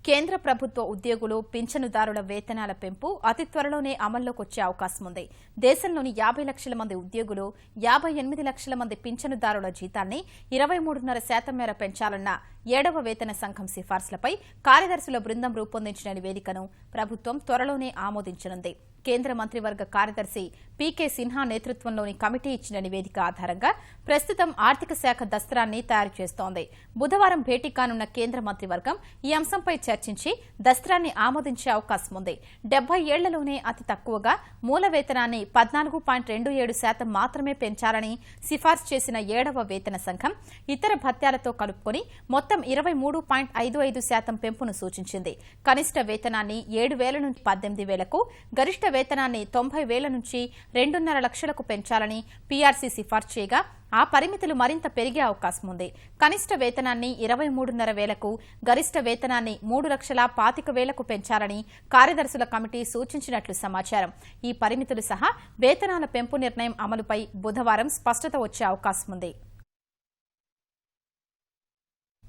కేంద్ర ప్రభుత్వ ఉద్యోగులు పింఛనుదారుల వేతనాల పెంపు అతి త్వరలోనే అమల్లోకి వచ్చే అవకాశం ఉంది. దేశంలోని 50 లక్షల మంది ఉద్యోగులు 58 లక్షల మంది పింఛనుదారుల జీతాన్ని 23.5% మేర పెంచాలన్న 7వ వేతన సంఘం సిఫార్సులపై కార్యదర్శుల బృందం రూపొందించిన నివేదికను ప్రభుత్వం త్వరలోనే ఆమోదించనుంది. కేంద్ర మంత్రివర్గ కార్యదర్శి పీకే సిన్హా నేతృత్వంలోని కమిటీ ఇచ్చిన నివేదిక ఆధారంగా ప్రస్తుతం ఆర్థిక శాఖ దస్త్రాన్ని తయారు చేస్తోంది. బుధవారం భేటీ కానున్న కేంద్ర మంత్రివర్గం ఈ అంశంపై చర్చించి దస్త్రాన్ని ఆమోదించే అవకాశం ఉంది. 70 ఏళ్లలోనే అతి తక్కువగా మూల వేతనాన్ని 14.27% మాత్రమే పెంచాలని సిఫార్సు చేసిన 7వ వేతన సంఘం ఇతర భత్యాలతో కలుపుకొని మొత్తం 23.55% పెంపును సూచించింది. కనిష్ట వేతనాన్ని 7,000 నుంచి 18,000కు, గరిష్ట వేతనాన్ని 90,000 నుంచి 2.5 లక్షలకు పెంచాలని పీఆర్సీ సిఫార్సు చేయగా ఆ పరిమితులు మరింత పెరిగే అవకాశం ఉంది. కనిష్ట వేతనాన్ని 23,500కు, గరిష్ట వేతనాన్ని 3,25,000కు పెంచాలని కార్యదర్శుల కమిటీ సూచించినట్లు సమాచారం. ఈ పరిమితులు సహా వేతనాల పెంపు నిర్ణయం అమలుపై బుధవారం స్పష్టత వచ్చే అవకాశం ఉంది.